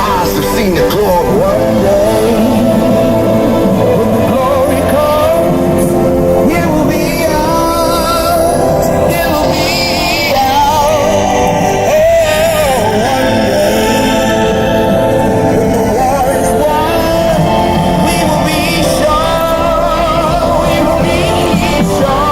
eyes have seen the glory. One day, when the glory comes, it will be ours. It will be ours. Oh, one day, when the war is won, we will be sure. We will be sure.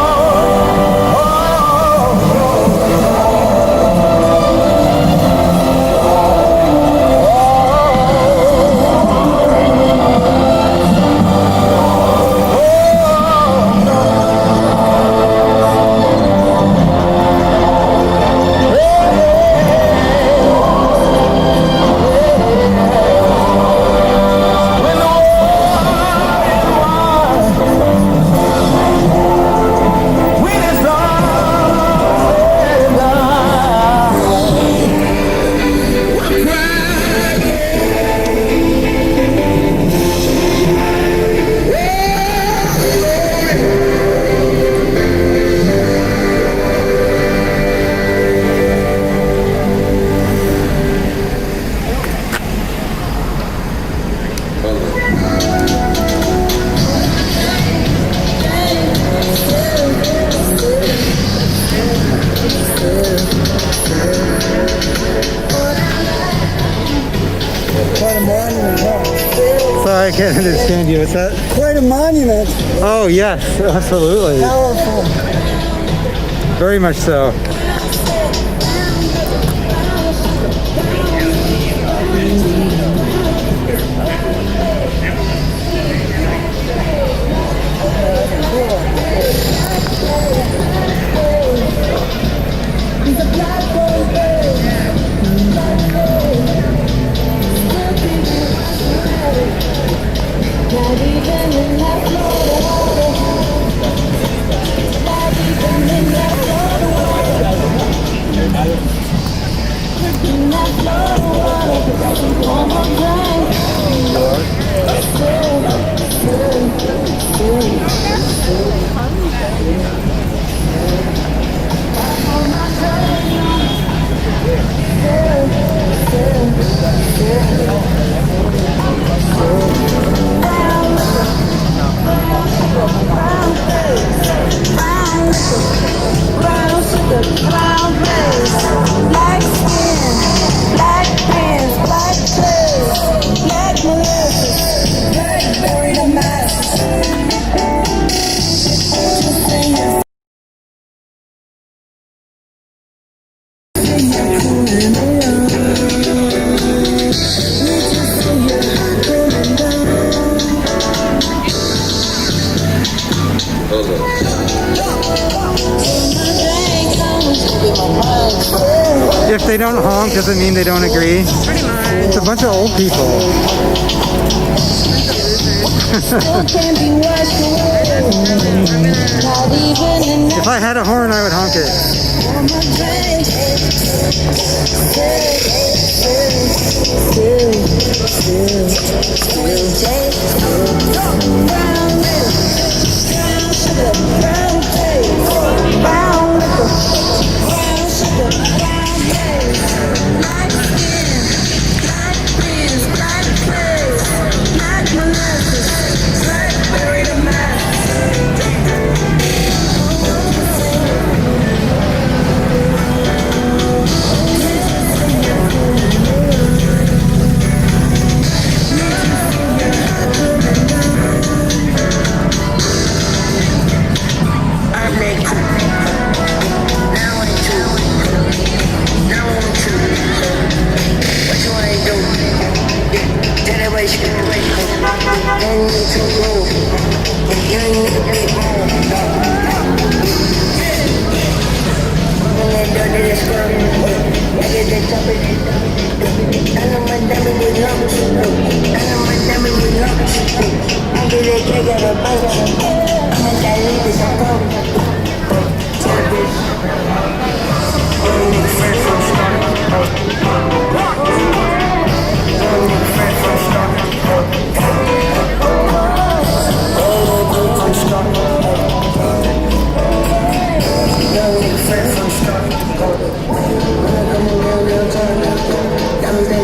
Sorry, I can't understand you. What's that? Quite a monument. Oh, yes, absolutely. Powerful. Very much so. If they don't honk, doesn't mean they don't agree. Pretty much. It's a bunch of old people. If I had a horn, I would honk it.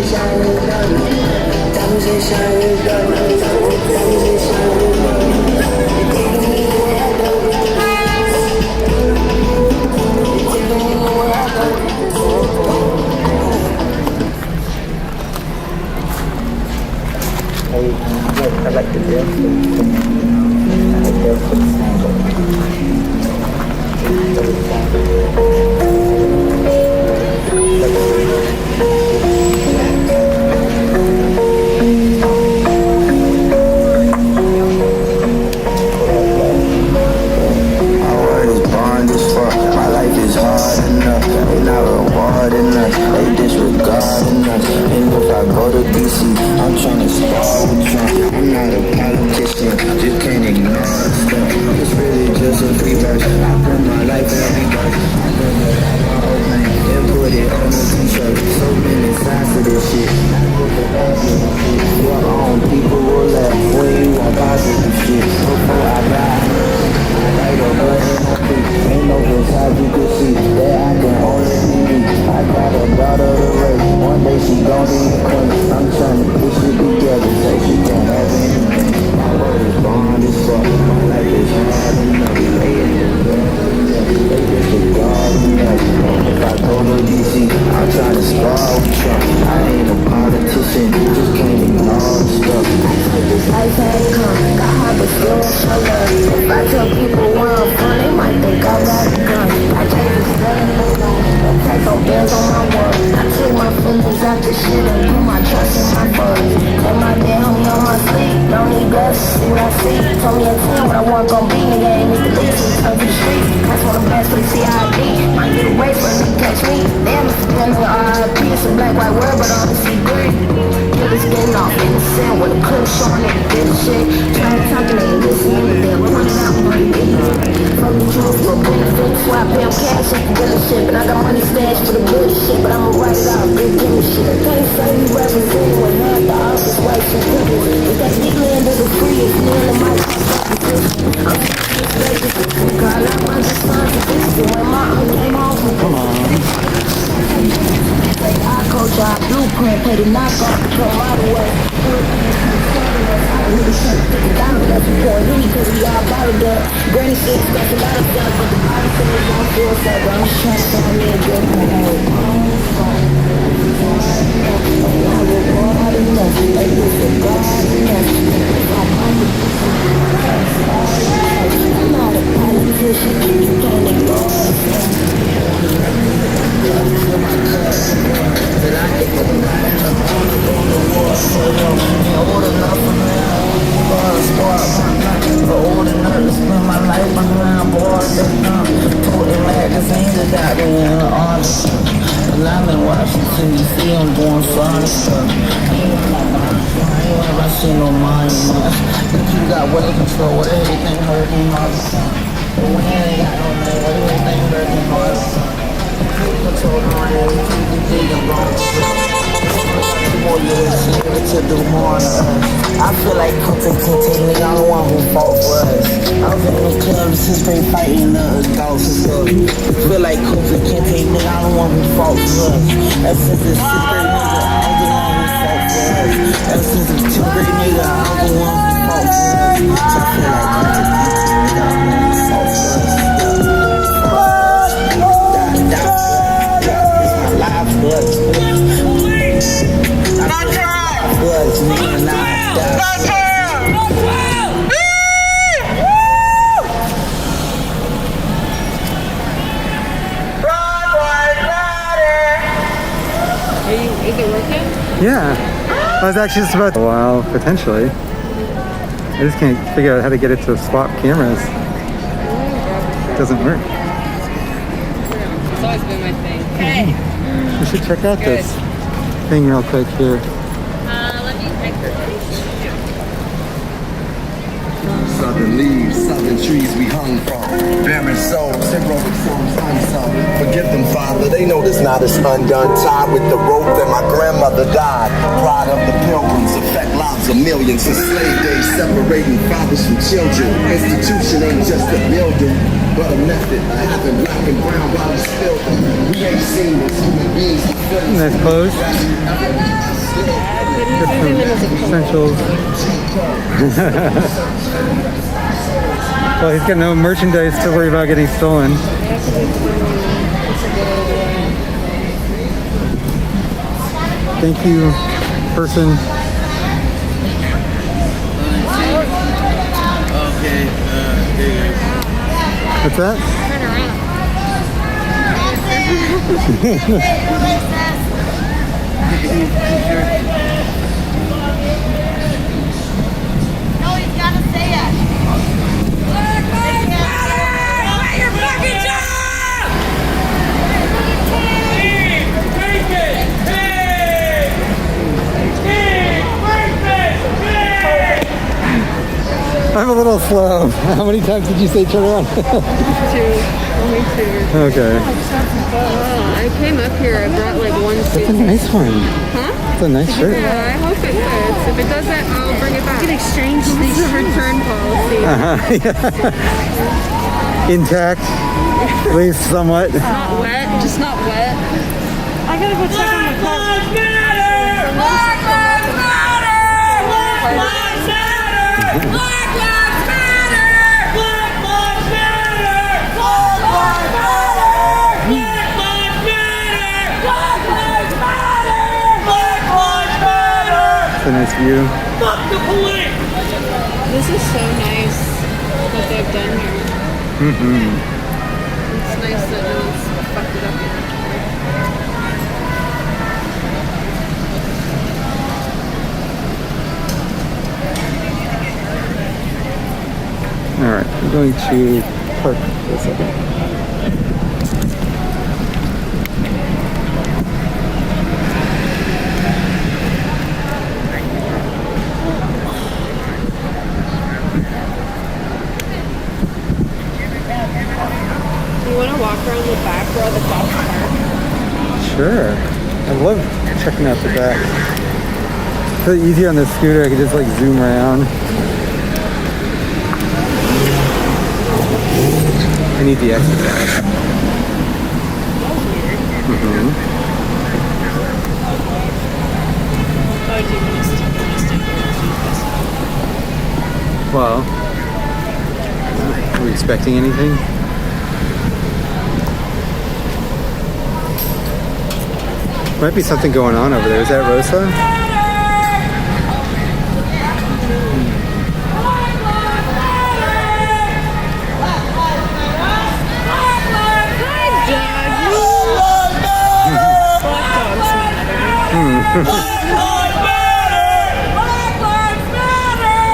Shine. I like the deal. I like deal for Yeah. I was actually just about to... Wow, potentially. I just can't figure out how to get it to swap cameras. It doesn't work. It's always been my thing. Hey! We should check out this thing real quick here. Let me Southern leaves, southern trees we hung from. Barren souls, heroic souls unsung. Forgive them, Father, they know this knot is undone. Tied with the rope that my grandmother died. Pride of the pilgrims affect lives of millions. Since slave days, separating fathers from children. Institution ain't just a building, but a method of having black and brown bodies filled. We ain't seen this human beings. Nice clothes. But he's using them as a Essentials. Well, he's got no merchandise to worry about getting stolen. Thank you, person. Okay, What's that? Turn around. No, he's gotta say it. Black Lives Matter! Quit your fucking job! I'm a little slow. How many times did you say turn around? 2. Only 2. Okay. I came up here. I brought like 1 It's a suit. nice one. Huh? It's a nice shirt. Yeah, I hope it fits. If it doesn't, I'll bring it back. You can exchange these. It's a return policy. Intact, at least somewhat. Not wet, just not wet. I gotta go check on the car. Black Lives Matter! Black Lives Matter! Black Lives Matter! Black Lives Matter! Black Lives Matter! Black Lives Matter! Black Lives Matter! Black Lives Matter! It's a nice view. Fuck the police! This is so nice what they've done here. It's nice that no one's fucked it up yet. All right, I'm going to park for a second. You want to walk around the back where all the cops park? Sure. I love checking out the back. It's really easy on the scooter. I could just like zoom around. I need the extra bag. Oh, do you want us to Well, are we expecting anything? Might be something going on over there. Is that Rosa? Black Lives Matter! Black Lives Matter!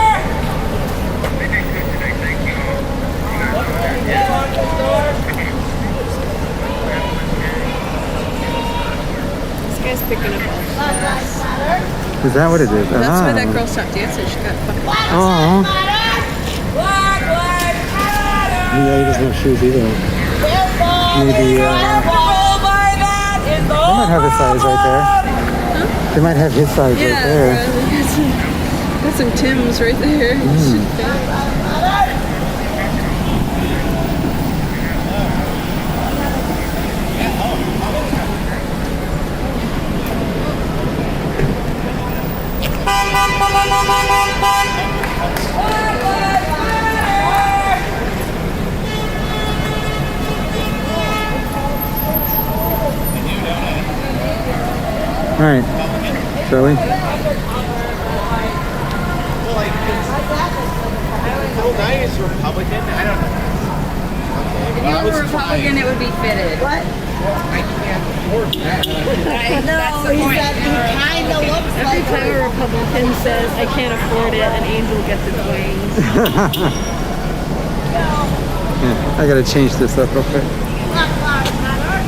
This guy's picking up all Is that what it is? That's Ah. why that girl stopped dancing. She got fucking. Oh. Black Lives Matter! Yeah, he doesn't have shoes either. Maybe, they might have his size right there. They might have his size right there. Got some Timbs right there. Should fit. All right, Charlie. Republican? I don't know. If you were a Republican, it would be fitted. What? I can't afford that. No, he said he kind of looks Every like time a Republican says, I can't afford it, an angel gets its wings. Yeah, I gotta change this up real quick. Black Lives Matter.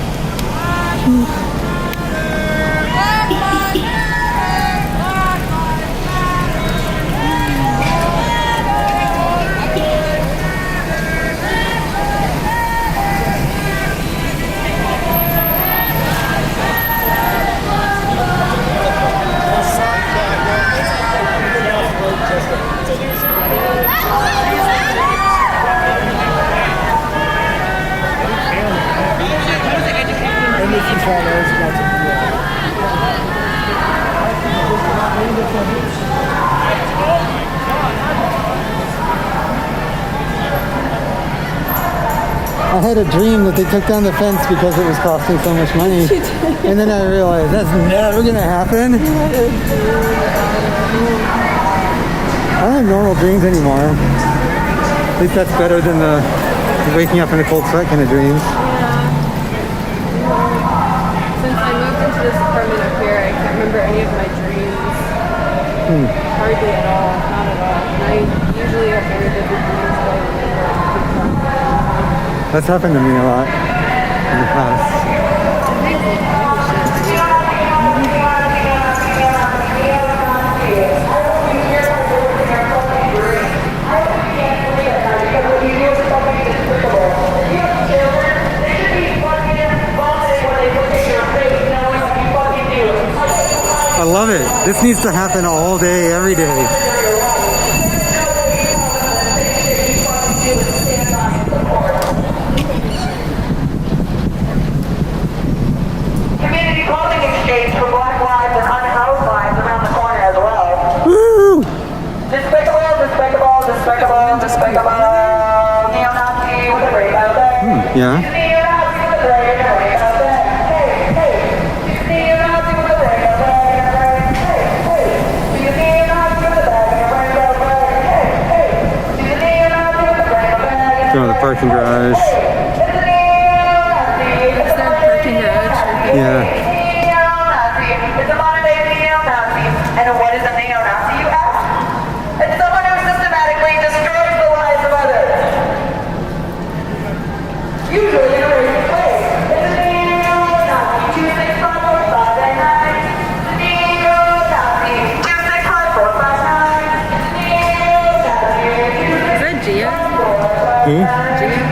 Making I had a dream that they took down the fence because it was costing so much money. And then I realized that's never gonna happen. I don't have normal dreams anymore. At least that's better than the waking up in a cold sweat kind of dreams. Since I moved into this apartment up here, I can't remember any of my dreams. Hardly at all. Not at all. And I usually have very vivid dreams, but I remember. That's happened to me a lot in the past. I love it. This needs to happen all day, every day. Community clothing exchange for Black lives and unhoused lives around the corner as well. Woo! Despicable, despicable, despicable, despicable. Neo-Nazi with a brave outfit. Yeah. Neo-Nazi with a brave outfit. Hey, hey. Neo-Nazi with a brave outfit. Hey, hey. Neo-Nazi with a brave outfit. Hey, hey. Neo-Nazi with a brave outfit. Go to the parking garage. Is there a parking garage? Yeah. Neo-Nazi. It's a modern day neo-Nazi. And what is a neo-Nazi, you ask? It's someone who systematically destroys the lives of others. Usually in a racist way. It's a neo-Nazi. 2654589. Neo-Nazi. 2654589. Is that Gia? Hmm? Gia?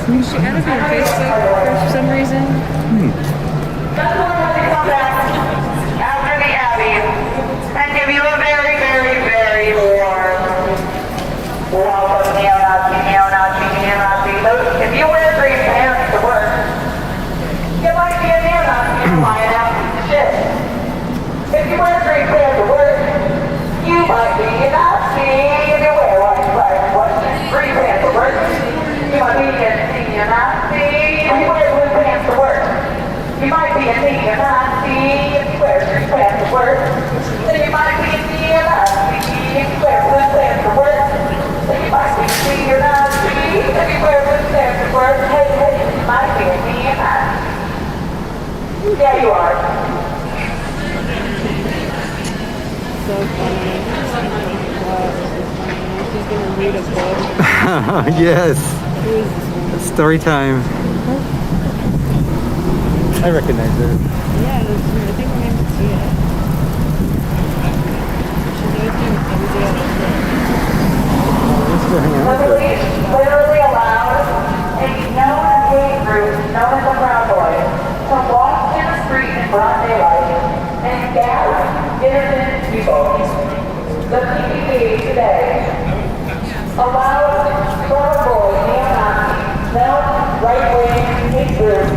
She added me on Facebook for some reason. That's why I had to come back after the Abbey and give you a very, very, very warm welcome, neo-Nazi, neo-Nazi, neo-Nazi. If you wear green pants to work, you might be a neo-Nazi and lying out piece of shit. If you wear green pants to work, you might be a Nazi. If you wear green pants to work, you might be a neo-Nazi. If you wear blue pants to work, you might be a neo-Nazi. If you wear green pants to work, then you might be a neo-Nazi. If you wear blue pants to work, then you might be a neo-Nazi. If you wear blue pants to work, hey, you might be a neo-Nazi. Yeah, you are. So funny. She's gonna read a book. Yes. Who is this one? Story time. I recognize her. Yeah, I think we're going to see it. She's always doing everything. Let's go hang out with her. Police literally allowed a known hate group known as the Proud Boys to walk in the street in broad daylight and gas innocent people. The PPP today allowed Proud Boys, neo-Nazis, known right-wing hate groups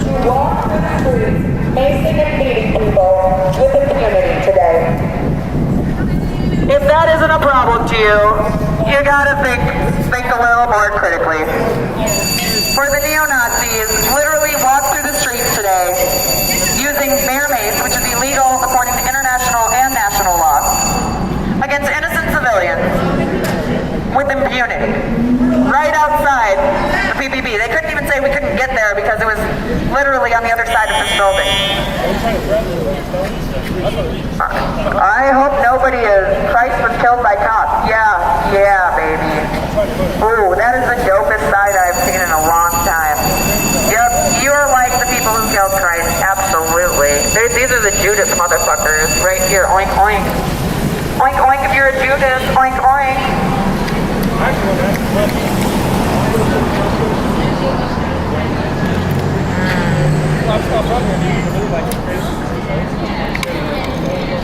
to walk through the streets, macing and beating people with impunity today. If that isn't a problem to you, you gotta think a little more critically. For the neo-Nazis literally walked through the streets today using bear mace, which is illegal according to international and national law, against innocent civilians with impunity. Right outside the PPP. They couldn't even say we couldn't get there because it was literally on the other side of this building. I hope nobody is. Christ was killed by cops. Yeah, baby. Ooh, that is the dopest sight I've seen in a long time. Yep, you are like the people who killed Christ. Absolutely. These are the Judas motherfuckers right here. Oink, oink. Oink, oink if you're a Judas. Oink, oink.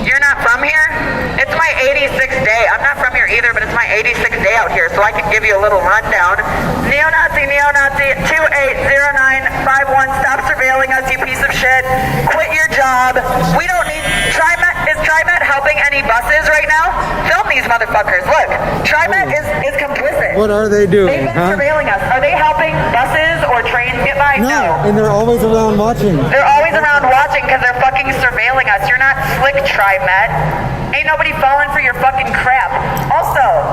You're not from here? It's my 86th day. I'm not from here either, but it's my 86th day out here, so I can give you a little rundown. Neo-Nazi, neo-Nazi, 280951, stop surveilling us, you piece of shit. Quit your job. We don't need... TriMet, is TriMet motherfuckers. Look, TriMet is complicit. What are they doing, They've been huh? surveilling us. Are they helping buses or trains get by? No, and they're always around watching. They're always around watching because they're fucking surveilling us. You're not slick, TriMet. Ain't nobody falling for your fucking crap. Also,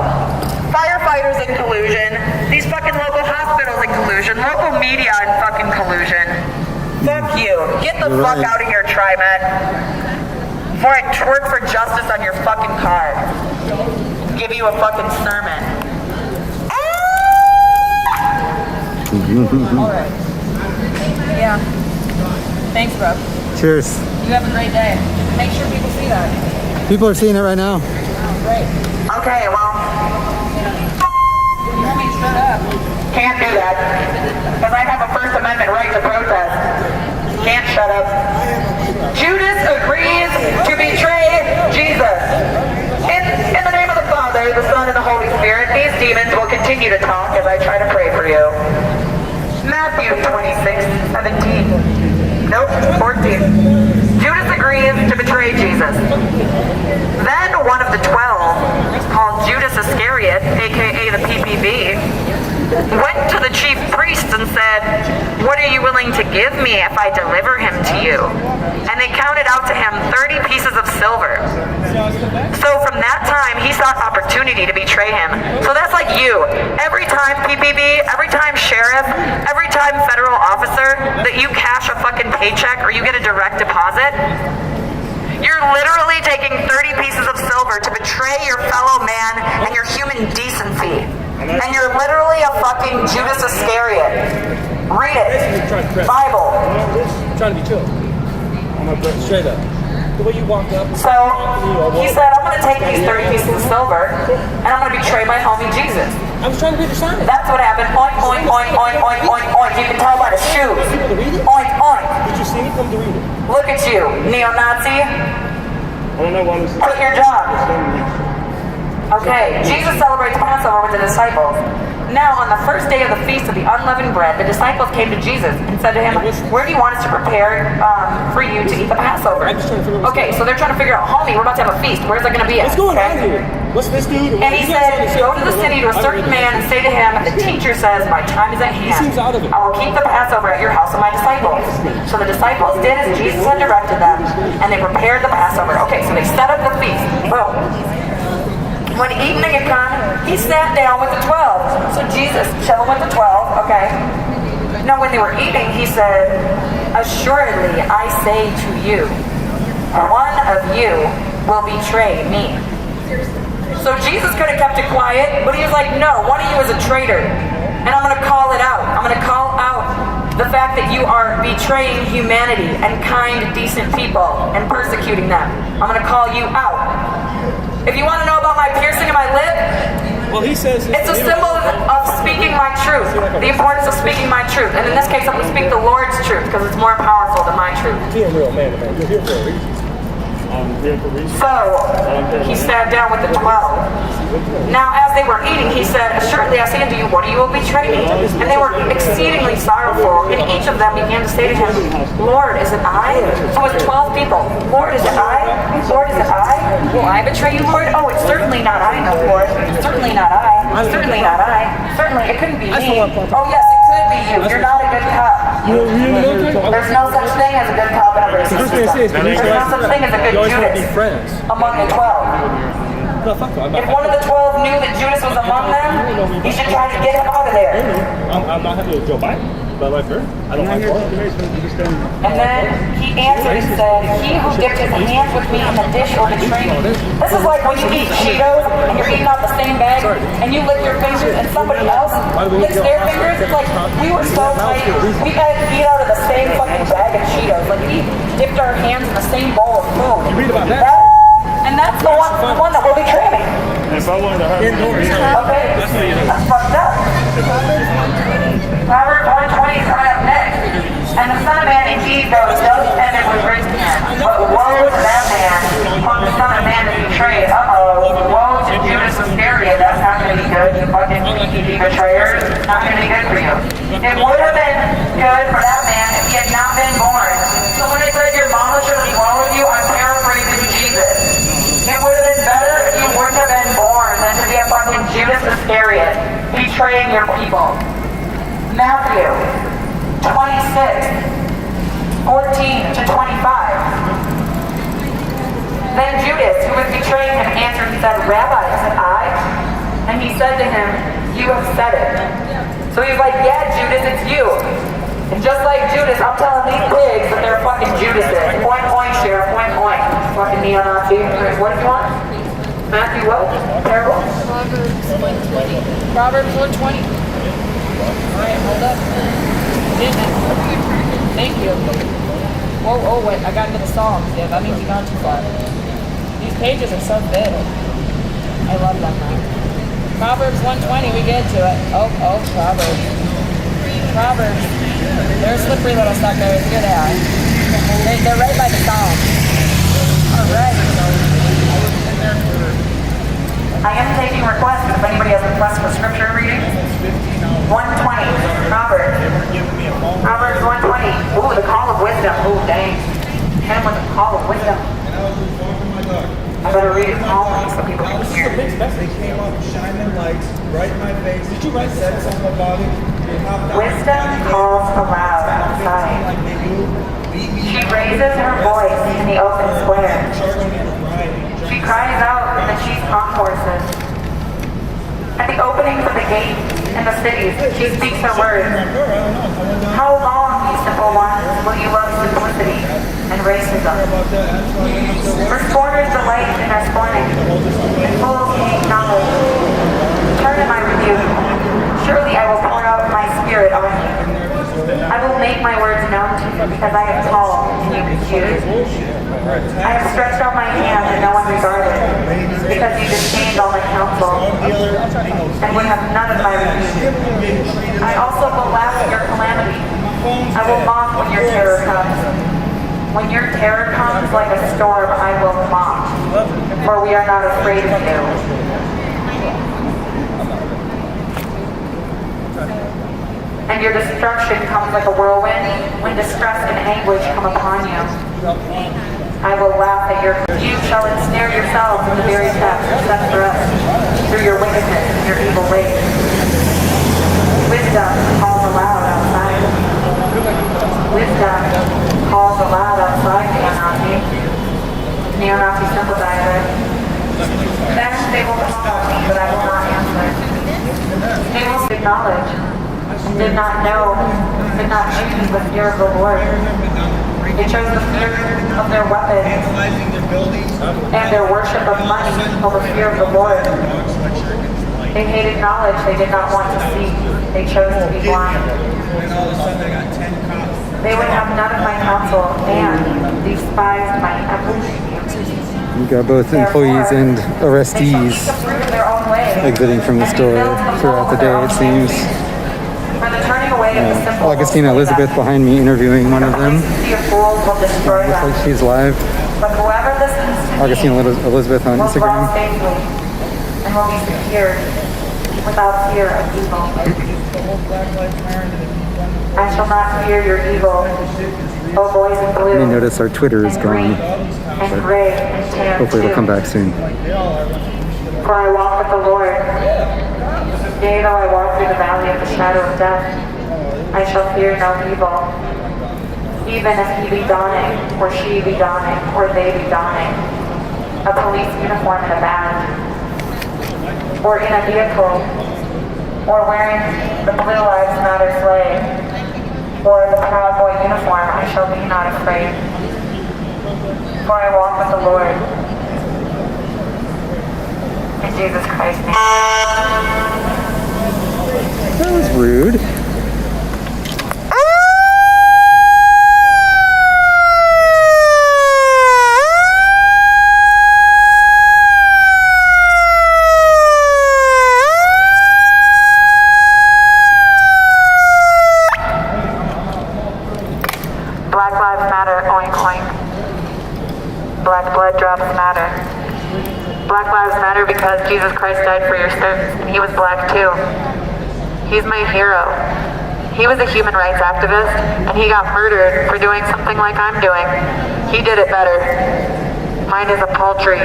firefighters in collusion. These fucking local hospitals in collusion. Local media in fucking collusion. Fuck you. Get the You're fuck right. out of here, TriMet. Before I twerk for justice on your fucking car. Give you a fucking sermon. Alright. Yeah. Thanks, bro. Cheers. You have a great day. Make sure people see that. People are seeing it right now. Great. Okay, well. You want me to shut up? Can't do that. Because I have a First Amendment right to protest. Can't shut up. Judas agrees to betray Jesus. In the name of the Father, the Son, and the Holy Spirit, these demons will continue to talk as I try to pray for you. Matthew 26:17. Nope, 14. Judas agrees to betray Jesus. Then one of the 12, called Judas Iscariot, aka the PPB, went to the chief priests and said, "What are you willing to give me if I deliver him to you?" And they counted out to him 30 pieces of silver. So from that time, he sought opportunity to betray him. So that's like you. Every time PPB, every time sheriff, every time federal officer that you cash a fucking paycheck or you get a direct deposit, you're literally taking 30 pieces of silver to betray your fellow man and your human decency. And you're literally a fucking Judas Iscariot. Read it. Bible. Trying to be chill. I'm gonna straight up. The way you walked up. So he said, I'm going to take these 30 pieces of silver and I'm going to betray my homie Jesus. I was trying to read the sign. That's what happened. Oink, oink, oink, oink, oink, oink, oink. You can tell by the shoes. Oink, oink. Did you see me come to read it? Look at you, neo-Nazi. I don't know why this is. Quit your job. Okay, Jesus celebrates Passover with the disciples. Now, on the first day of the Feast of the Unleavened Bread, the disciples came to Jesus and said to him, "Where do you want us to prepare for you to eat the Passover?" Okay, so they're trying to figure out, homie, we're about to have a feast. Where's it going to be at? What's going on here? What's this dude? And he said, "Go to the city to a certain man and say to him, the teacher says, my time is at hand. seems out of it. I will keep the Passover at your house of my disciples." So the disciples did as Jesus had directed them, and they prepared the Passover. Okay, so they set up the feast. Boom. When evening had come, he sat down with the 12. So Jesus chilling with the 12, okay. Now when they were eating, he said, "Assuredly, I say to you, one of you will betray me." So Jesus could have kept it quiet, but he was like, "No, one of you is a traitor. And I'm going to call it out. I'm going to call out the fact that you are betraying humanity and kind, decent people and persecuting them. I'm going to call you out. If you want to know about my piercing in my lip, Well, he says it's a symbol of speaking my truth, the importance of speaking my truth. And in this case, I'm going to speak the Lord's truth because it's more powerful than my truth. Be a real man, man. You're here for a reason. I'm here for a reason. So, he sat down with the 12. Now, as they were eating, he said, "Assuredly, I say unto you, one of you will betray me." And they were exceedingly sorrowful. And each of them began to say to him, "Lord, is it I?" So it was 12 people. "Lord, is it I? Lord, is it I? Will I betray you, Lord?" "Oh, it's certainly not I, no, Lord. Certainly not I. Certainly not I. Certainly, it couldn't be me. Oh, yes, it could be you. You're not a good cop. There's no such thing as a good cop in a racist system. There's no such thing as a good Judas among the 12. If one of the 12 knew that Judas was among them, he should try to get him out of there." I'm not happy with Joe Biden, but my friend, I don't like And then he answered and said, "He who dipped his hand with me in the dish will betray me." This is like when you eat Cheetos and you're eating out the same bag and you lick your fingers and somebody else licks their fingers. It's like we were so tight. We guys eat out of the same fucking bag of Cheetos. Like we dipped our hands in the same bowl of food. Read about that. And that's the one that will betray me. If I wanted to hurt Okay? That's fucked up. Proverbs 1:20 is coming up next. "And the Son of Man indeed does end it with rich men. But woe to that man whom the Son of Man is betrayed." Uh-oh. Woe to Judas Iscariot. That's not going to be good. You fucking betrayers. Not going to be good for you. It would have been good for that man if he had not been born. So when they said your mama should have swallowed you, I'm paraphrasing Jesus. It would have been better if you wouldn't have been born than Matthew 26, 14 to 25. Then Judas, who was betraying him, answered and said, Rabbi, is it I? And he said to him, you have said it. So he's like, yeah, Judas, it's you. And just like Judas, I'm telling these pigs that they're fucking Judases. Point, point, sheriff, point, point. Fucking neo-Nazi. What do you want? Matthew what? Terrible? Proverbs 120. Alright, hold up. Thank you. Oh, wait, I got into the Psalms. Yeah, that means you gone too far. These pages are so big. I love them now. Proverbs 120, we get to it. Oh, Proverbs. Proverbs. They're slippery little suckers. Here they are. They're right by the Psalms. Alright. I am taking requests if anybody has requests for scripture reading. 120, Proverbs. Proverbs 120. Ooh, the call of wisdom. Ooh, dang. Him with the call of wisdom. I better read it calmly so people can hear. They came up shining lights right in my face. Did you write that on my body? Wisdom calls aloud outside. She raises her voice in the open square. She cries out in the chief concourses. At the openings of the gates in the cities, she speaks her words. How long, you simple ones, will you love simplicity and racism? For scorners delight in their scorning, and fools hate knowledge. Turn to my rebuke. Surely I will pour out my spirit on you. I will make my words known to you because I am tall and you refuse. I have stretched out my hand and no one regarded, because you disdained all my counsel and would have none of my rebuke. I also will laugh at your calamity. I will mock when your terror comes. When your terror comes like a storm, I will mock, for we are not afraid of you. And your destruction comes like a whirlwind, when distress and anguish come upon you. I will laugh at your... You shall ensnare yourselves in the very steps set for us, through your wickedness and your evil ways. Wisdom calls aloud outside. Wisdom calls aloud outside, neo-Nazi. Neo-Nazi sympathizer. Then they will call me, but I will not answer. They will acknowledge, and did not know, did not choose the fear of the Lord. They chose the fear of their weapons and their worship of money over fear of the Lord. They hated knowledge they did not want to see. They chose to be blind. They would have none of my counsel and despised my admonition. You got both employees and arrestees exiting from the store throughout the day, it seems. Augustine Elizabeth behind me interviewing one of them. Looks like she's live. Augustine Elizabeth on Instagram. And will be secured without fear of evil. I shall not fear your evil, O boys in blue. You may notice our Twitter is gone. And gray and tan Hopefully it'll come back soon. For I walk with the Lord. Yea, though I walk through the valley of the shadow of death, I shall fear no evil. Even if he be dawning, or she be dawning, or they be dawning, a police uniform and a badge, or in a vehicle, or wearing the Blue Lives Matter flag, or the Proud Boy uniform, I shall be not afraid. For I walk with the Lord. In Jesus Christ's name. That was rude. Black lives matter, oink oink. Black blood drops matter. Black lives matter because Jesus Christ died for your sins, and he was black too. He's my hero. He was a human rights activist, and he got murdered for doing something like I'm doing. He did it better. Mine is a paltry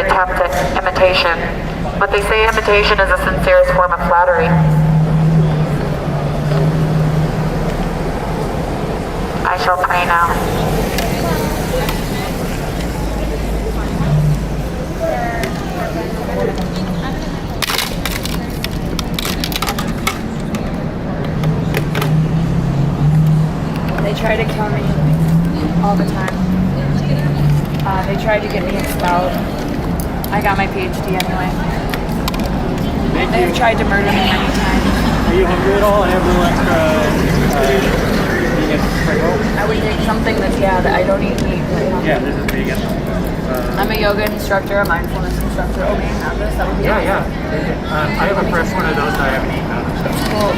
attempt at imitation. But they say imitation is the sincerest form of flattery. she'll pray now. They try to kill me all the time. They tried to get me expelled. I got my PhD anyway. They've tried to murder me many times. Are you hungry at all? I have a little extra vegan spring roll. I would take something that I don't eat meat. Yeah, this is vegan. I'm a yoga instructor, a mindfulness instructor. Oh, may I have this? That would be Yeah. I have a fresh one of those that I haven't eaten out of. cool.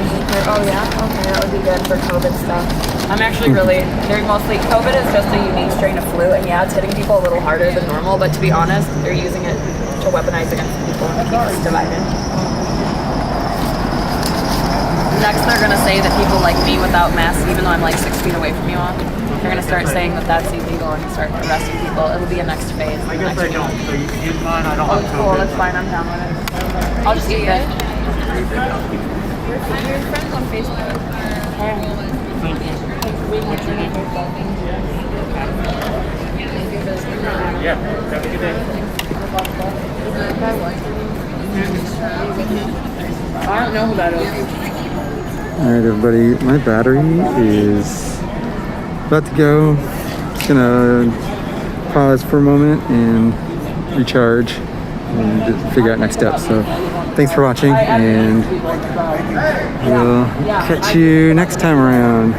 Oh yeah? Okay, that would be good for COVID stuff. I'm actually they're mostly, COVID is just a unique strain of flu, and yeah, it's hitting people a little harder than normal, but to be honest, they're using it to weaponize against people and keep us divided. Next, they're gonna say that people like me without masks, even though I'm like 6 feet away from you all, they're gonna start saying that that's illegal and start arresting people. It'll be a next phase. I guess I don't. So you can use mine. I don't have Cool, COVID. that's fine, I'm down with it. I'll just eat it. Your friends on Facebook. Yeah. Have a good day. I don't know who that is. Alright everybody, my battery is about to go. Just gonna pause for a moment and recharge and figure out next steps. So thanks for watching, and we'll catch you next time around.